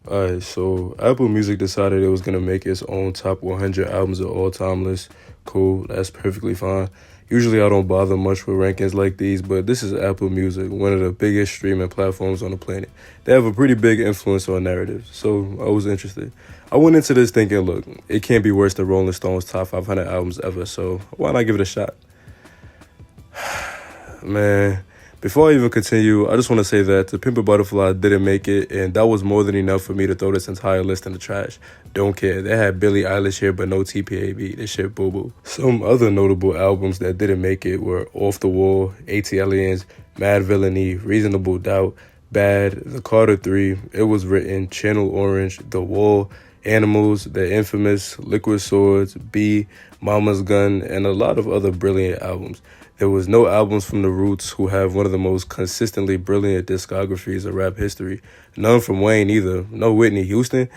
Alright, so Apple Music decided it was gonna make its own top 100 albums of all time list. Cool, that's perfectly fine. Usually I don't bother much with rankings like these, but this is Apple Music, one of the biggest streaming platforms on the planet. They have a pretty big influence on narratives, so I was interested. I went into this thinking, look, it can't be worse than Rolling Stone's top 500 albums ever, so why not give it a shot? Man, before I even continue, I just want to say that To Pimp a Butterfly didn't make it, and that was more than enough for me to throw this entire list in the trash. Don't care. They had Billie Eilish here, but no TPAB. This shit boo-boo. Some other notable albums that didn't make it were Off the Wall, ATLiens, Mad Villainy, Reasonable Doubt, Bad, The Carter 3, It Was Written, Channel Orange, The Wall, Animals, The Infamous, Liquid Swords, B, Mama's Gun, and a lot of other brilliant albums. There was no albums from The Roots, who have one of the most consistently brilliant discographies of rap history. None from Wayne either. No Whitney Houston.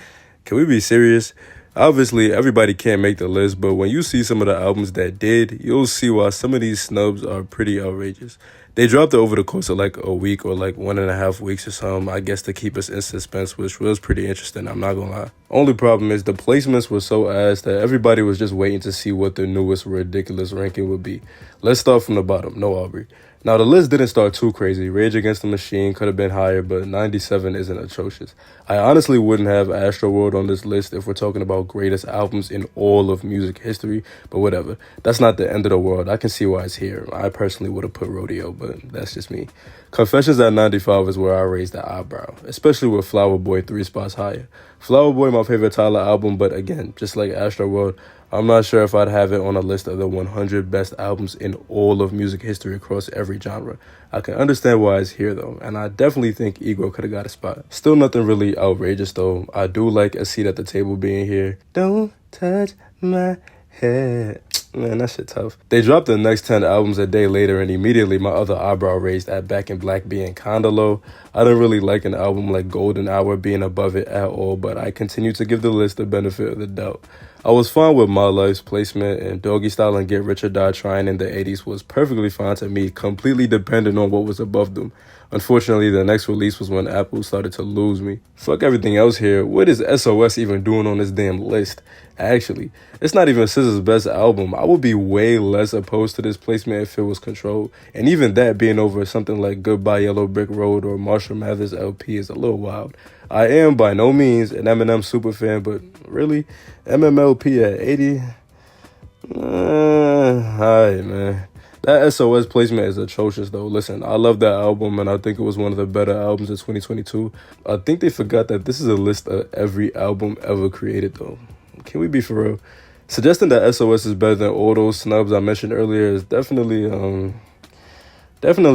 Can we be serious? Obviously, everybody can't make the list, but when you see some of the albums that did, you'll see why some of these snubs are pretty outrageous. They dropped it over the course of like a week or like 1.5 weeks or something, I guess to keep us in suspense, which was pretty interesting, I'm not gonna lie. Only problem is the placements were so ass that everybody was just waiting to see what the newest ridiculous ranking would be. Let's start from the bottom, no Aubrey. Now, the list didn't start too crazy. Rage Against the Machine could have been higher, but 97 isn't atrocious. I honestly wouldn't have Astroworld on this list if we're talking about greatest albums in all of music history, but whatever. That's not the end of the world. I can see why it's here. I personally would have put Rodeo, but that's just me. Confessions at 95 is where I raised the eyebrow, especially with Flower Boy 3 spots higher. Flower Boy, my favorite Tyler album, but again, just like Astroworld, I'm not sure if I'd have it on a list of the 100 best albums in all of music history across every genre. I can understand why it's here though, and I definitely think Ego could have got a spot. Still nothing really outrageous though. I do like A Seat at the Table being here. Don't touch my head. Man, that shit tough. They dropped the next 10 albums a day later, and immediately my other eyebrow raised at Back in Black being kinda low. I didn't really like an album like Golden Hour being above it at all, but I continue to give the list the benefit of the doubt. I was fine with My Life's placement, and Doggy Style and Get Rich or Die Trying in the 80s was perfectly fine to me, completely dependent on what was above them. Unfortunately, the next release was when Apple started to lose me. Fuck everything else here. What is SOS even doing on this damn list? Actually, it's not even SZA's best album. I would be way less opposed to this placement if it was Control. And even that being over something like Goodbye Yellow Brick Road or Marshall Mathers LP is a little wild. I am by no means an Eminem superfan, but really, MMLP at 80? Alright, man. That SOS placement is atrocious, though. Listen, I love that album, and I think it was one of the better albums of 2022. I think they forgot that this is a list of every album ever created, though. Can we be for real? Suggesting that SOS is better than all those snubs I mentioned earlier is definitely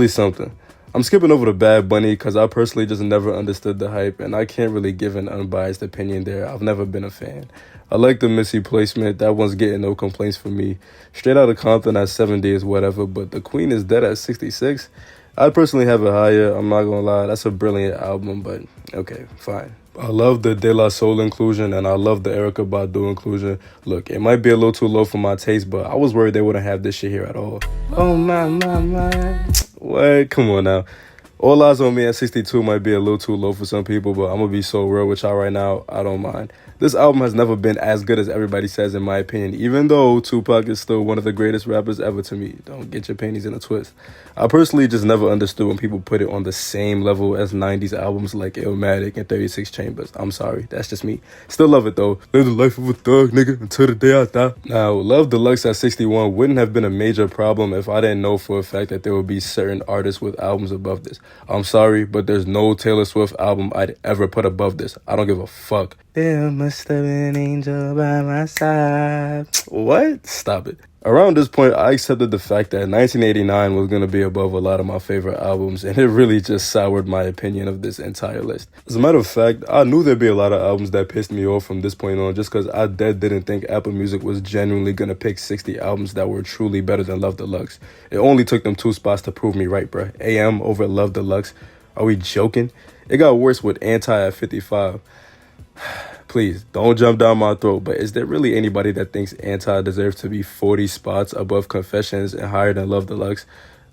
something. I'm skipping over the Bad Bunny because I personally just never understood the hype, and I can't really give an unbiased opinion there. I've never been a fan. I like the Missy placement. That one's getting no complaints from me. Straight Outta Compton at 70 is whatever, but The Queen is Dead at 66. I personally have it higher. I'm not gonna lie. That's a brilliant album, but okay, fine. I love the De La Soul inclusion, and I love the Erykah Badu inclusion. Look, it might be a little too low for my taste, but I was worried they wouldn't have this shit here at all. Oh my. What? Come on now. All Eyes on Me at 62 might be a little too low for some people, but I'm gonna be so real with y'all right now, I don't mind. This album has never been as good as everybody says, in my opinion, even though Tupac is still one of the greatest rappers ever to me. Don't get your panties in a twist. I personally just never understood when people put it on the same level as 90s albums like Illmatic and 36 Chambers. I'm sorry, that's just me. Still love it though. Live the life of a thug, nigga, until the day I die. Now, Love Deluxe at 61 wouldn't have been a major problem if I didn't know for a fact that there would be certain artists with albums above this. I'm sorry, but there's no Taylor Swift album I'd ever put above this. I don't give a fuck. There must have been an angel by my side. What? Stop it. Around this point, I accepted the fact that 1989 was going to be above a lot of my favorite albums, and it really just soured my opinion of this entire list. As a matter of fact, I knew there'd be a lot of albums that pissed me off from this point on just because I didn't think Apple Music was genuinely going to pick 60 albums that were truly better than Love Deluxe. It only took them 2 spots to prove me right, bruh. AM over Love Deluxe. Are we joking? It got worse with Anti at 55. Please, don't jump down my throat, but is there really anybody that thinks Anti deserves to be 40 spots above Confessions and higher than Love Deluxe?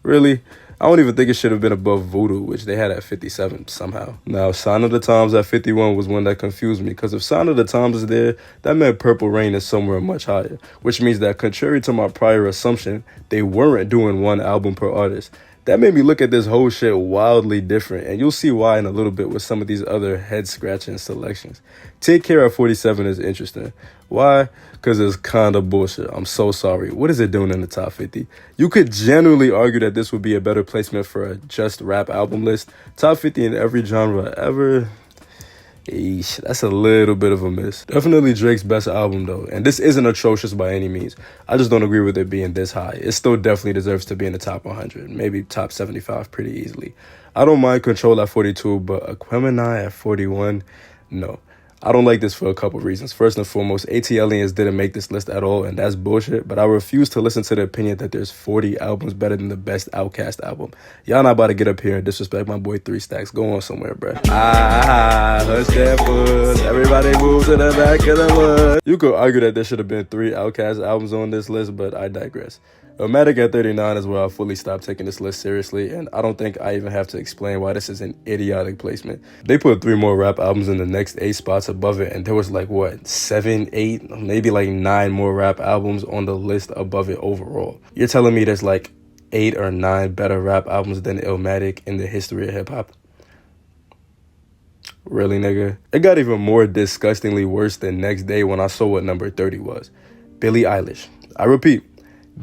Really? I don't even think it should have been above Voodoo, which they had at 57 somehow. Now, Sign of the Times at 51 was one that confused me, because if Sign of the Times is there, that meant Purple Rain is somewhere much higher, which means that contrary to my prior assumption, they weren't doing one album per artist. That made me look at this whole shit wildly different, and you'll see why in a little bit with some of these other head-scratching selections. Take Care at 47 is interesting. Why? Because it's kind of bullshit. I'm so sorry. What is it doing in the top 50? You could genuinely argue that this would be a better placement for a just rap album list. Top 50 in every genre ever. Eesh, that's a little bit of a miss. Definitely Drake's best album though, and this isn't atrocious by any means. I just don't agree with it being this high. It still definitely deserves to be in the top 100, maybe top 75 pretty easily. I don't mind Control at 42, but Aquemini at 41, no. I don't like this for a couple reasons. First and foremost, ATLians didn't make this list at all, and that's bullshit, but I refuse to listen to the opinion that there's 40 albums better than the best Outkast album. Y'all not about to get up here and disrespect my boy 3 Stacks. Go on somewhere, bruh. Hush that puss. Everybody move to the back of the bus. You could argue that there should have been 3 Outkast albums on this list, but I digress. Illmatic at 39 is where I fully stopped taking this list seriously, and I don't think I even have to explain why this is an idiotic placement. They put 3 more rap albums in the next 8 spots above it, and there was like, what, 7, 8, maybe like 9 more rap albums on the list above it overall. You're telling me there's like 8 or 9 better rap albums than Illmatic in the history of hip-hop? Really, nigga? It got even more disgustingly worse the next day when I saw what number 30 was. Billie Eilish. I repeat,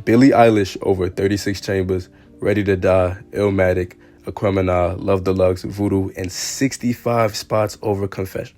Billie Eilish over 36 Chambers, Ready to Die, Illmatic, Aquemini, Love Deluxe, Voodoo, and 65 spots over Confession.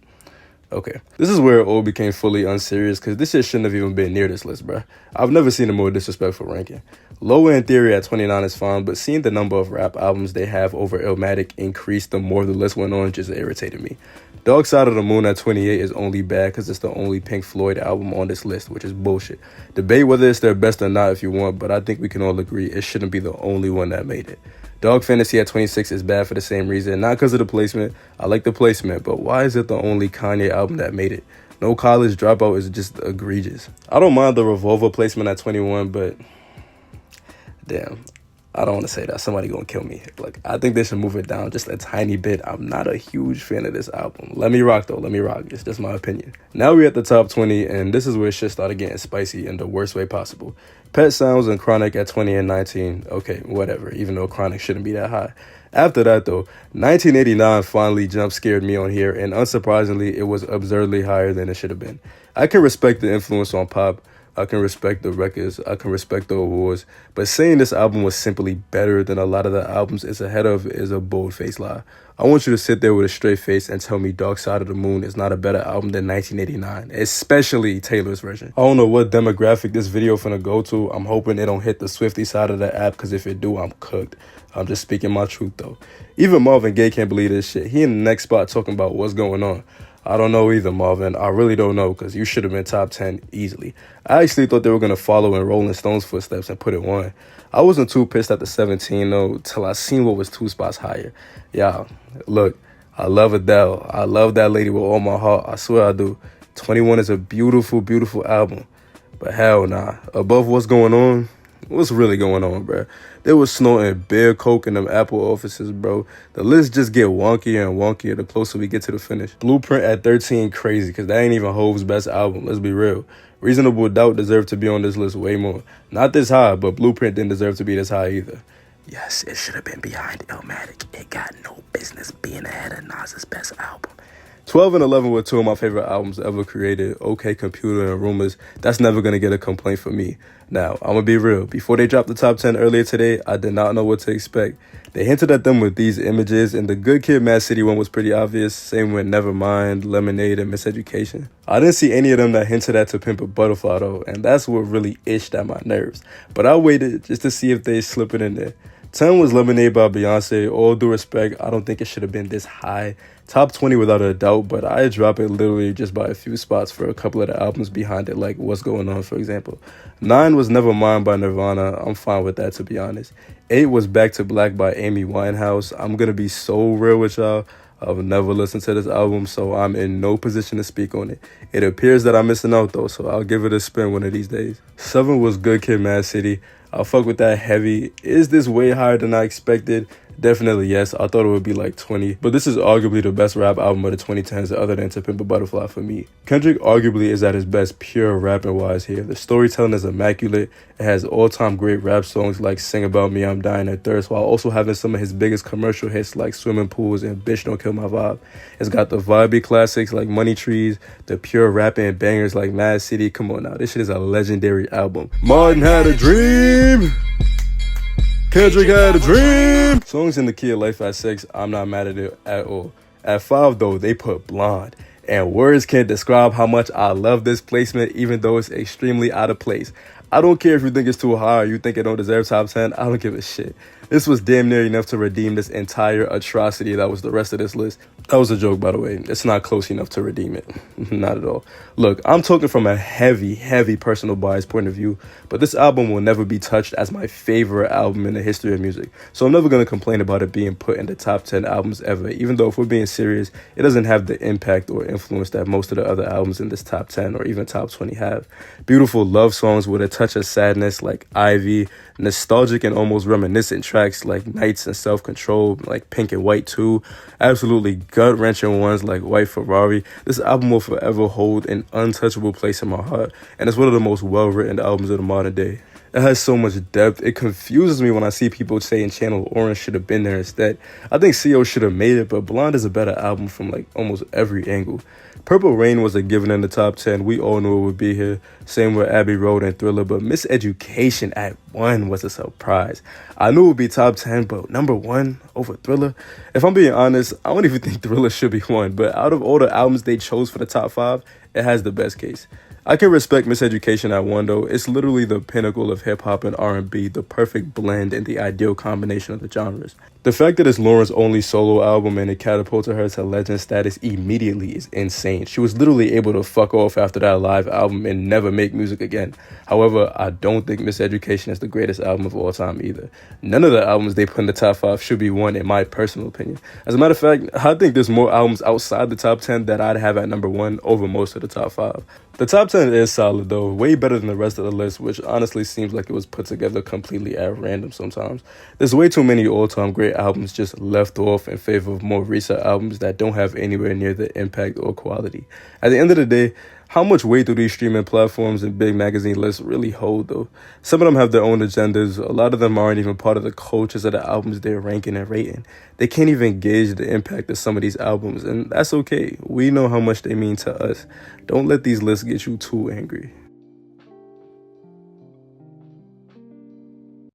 Okay, this is where it all became fully unserious, because this shit shouldn't have even been near this list, bruh. I've never seen a more disrespectful ranking. Lower in Theory at 29 is fine, but seeing the number of rap albums they have over Illmatic increase the more the list went on just irritated me. Dark Side of the Moon at 28 is only bad because it's the only Pink Floyd album on this list, which is bullshit. Debate whether it's their best or not if you want, but I think we can all agree it shouldn't be the only one that made it. Dog Fantasy at 26 is bad for the same reason, not because of the placement. I like the placement, but why is it the only Kanye album that made it? No College Dropout is just egregious. I don't mind the Revolver placement at 21, but damn, I don't want to say that. Somebody gonna kill me. Like, I think they should move it down just a tiny bit. I'm not a huge fan of this album. Let me rock though, let me rock. It's just my opinion. Now we're at the top 20, and this is where shit started getting spicy in the worst way possible. Pet Sounds and Chronic at 20 and 19. Okay, whatever, even though Chronic shouldn't be that high. After that though, 1989 finally jump scared me on here, and unsurprisingly, it was absurdly higher than it should have been. I can respect the influence on pop. I can respect the records, I can respect the awards, but saying this album was simply better than a lot of the albums it's ahead of is a bold-faced lie. I want you to sit there with a straight face and tell me Dark Side of the Moon is not a better album than 1989, especially Taylor's version. I don't know what demographic this video finna go to. I'm hoping it don't hit the Swiftie side of the app, because if it do, I'm cooked. I'm just speaking my truth though. Even Marvin Gaye can't believe this shit. He in the next spot talking about what's going on. I don't know either, Marvin. I really don't know, because you should have been top 10 easily. I actually thought they were going to follow in Rolling Stone's footsteps and put it 1. I wasn't too pissed at the 17, though, till I seen what was 2 spots higher. Yeah, look, I love Adele. I love that lady with all my heart. I swear I do. 21 is a beautiful, beautiful album. But hell nah. Above what's going on, what's really going on, bruh? They was snorting beer coke in them Apple offices, bro. The list just get wonkier and wonkier the closer we get to the finish. Blueprint at 13, crazy, because that ain't even Hove's best album, let's be real. Reasonable Doubt deserved to be on this list way more. Not this high, but Blueprint didn't deserve to be this high either. Yes, it should have been behind Illmatic. It got no business being ahead of Nas's best album. 12 and 11 were 2 of my favorite albums ever created. OK Computer and Rumors. That's never going to get a complaint from me. Now, I'm going to be real. Before they dropped the top 10 earlier today, I did not know what to expect. They hinted at them with these images, and the Good Kid, Mad City one was pretty obvious. Same with Nevermind, Lemonade, and Miseducation. I didn't see any of them that hinted at To Pimp a Butterfly, though, and that's what really itched at my nerves. But I waited just to see if they slip it in there. 10 was Lemonade by Beyonce. All due respect, I don't think it should have been this high. Top 20 without a doubt, but I drop it literally just by a few spots for a couple of the albums behind it, like What's Going On, for example. 9 was Nevermind by Nirvana. I'm fine with that, to be honest. 8 was Back to Black by Amy Winehouse. I'm going to be so real with y'all. I've never listened to this album, so I'm in no position to speak on it. It appears that I'm missing out, though, so I'll give it a spin one of these days. 7 was Good Kid, Mad City. I'll fuck with that heavy. Is this way higher than I expected? Definitely yes. I thought it would be like 20. But this is arguably the best rap album of the 2010s other than To Pimp a Butterfly for me. Kendrick arguably is at his best pure rapping wise here. The storytelling is immaculate. It has all-time great rap songs like Sing About Me, I'm Dying of Thirst, while also having some of his biggest commercial hits like Swimming Pools and Bitch Don't Kill My Vibe. It's got the vibey classics like Money Trees, the pure rapping bangers like Mad City. Come on now, this shit is a legendary album. Martin had a dream. Kendrick had a dream. Songs in the key of life at 6, I'm not mad at it at all. At 5 though, they put Blonde. And words can't describe how much I love this placement, even though it's extremely out of place. I don't care if you think it's too high or you think it don't deserve top 10. I don't give a shit. This was damn near enough to redeem this entire atrocity that was the rest of this list. That was a joke, by the way. It's not close enough to redeem it. Not at all. Look, I'm talking from a heavy personal bias point of view, but this album will never be touched as my favorite album in the history of music. So I'm never going to complain about it being put in the top 10 albums ever, even though if we're being serious, it doesn't have the impact or influence that most of the other albums in this top 10 or even top 20 have. Beautiful love songs with a touch of sadness like Ivy, nostalgic and almost reminiscent tracks like Nights and Self-Control, like Pink and White 2, absolutely gut-wrenching ones like White Ferrari. This album will forever hold an untouchable place in my heart, and it's one of the most well-written albums of the modern day. It has so much depth. It confuses me when I see people saying Channel Orange should have been there instead. I think CO should have made it, but Blonde is a better album from like almost every angle. Purple Rain was a given in the top 10. We all knew it would be here. Same with Abbey Road and Thriller, but Miseducation at 1 was a surprise. I knew it would be top 10, but number 1 over Thriller? If I'm being honest, I don't even think Thriller should be 1, but out of all the albums they chose for the top 5, it has the best case. I can respect Miseducation at 1 though. It's literally the pinnacle of hip-hop and R&B, the perfect blend and the ideal combination of the genres. The fact that it's Lauryn's only solo album and it catapulted her to legend status immediately is insane. She was literally able to fuck off after that live album and never make music again. However, I don't think Miseducation is the greatest album of all time either. None of the albums they put in the top 5 should be 1 in my personal opinion. As a matter of fact, I think there's more albums outside the top 10 that I'd have at number 1 over most of the top 5. The top 10 is solid though, way better than the rest of the list, which honestly seems like it was put together completely at random sometimes. There's way too many all-time great albums just left off in favor of more recent albums that don't have anywhere near the impact or quality. At the end of the day, how much weight do these streaming platforms and big magazine lists really hold though? Some of them have their own agendas. A lot of them aren't even part of the cultures of the albums they're ranking and rating. They can't even gauge the impact of some of these albums, and that's okay. We know how much they mean to us. Don't let these lists get you too angry.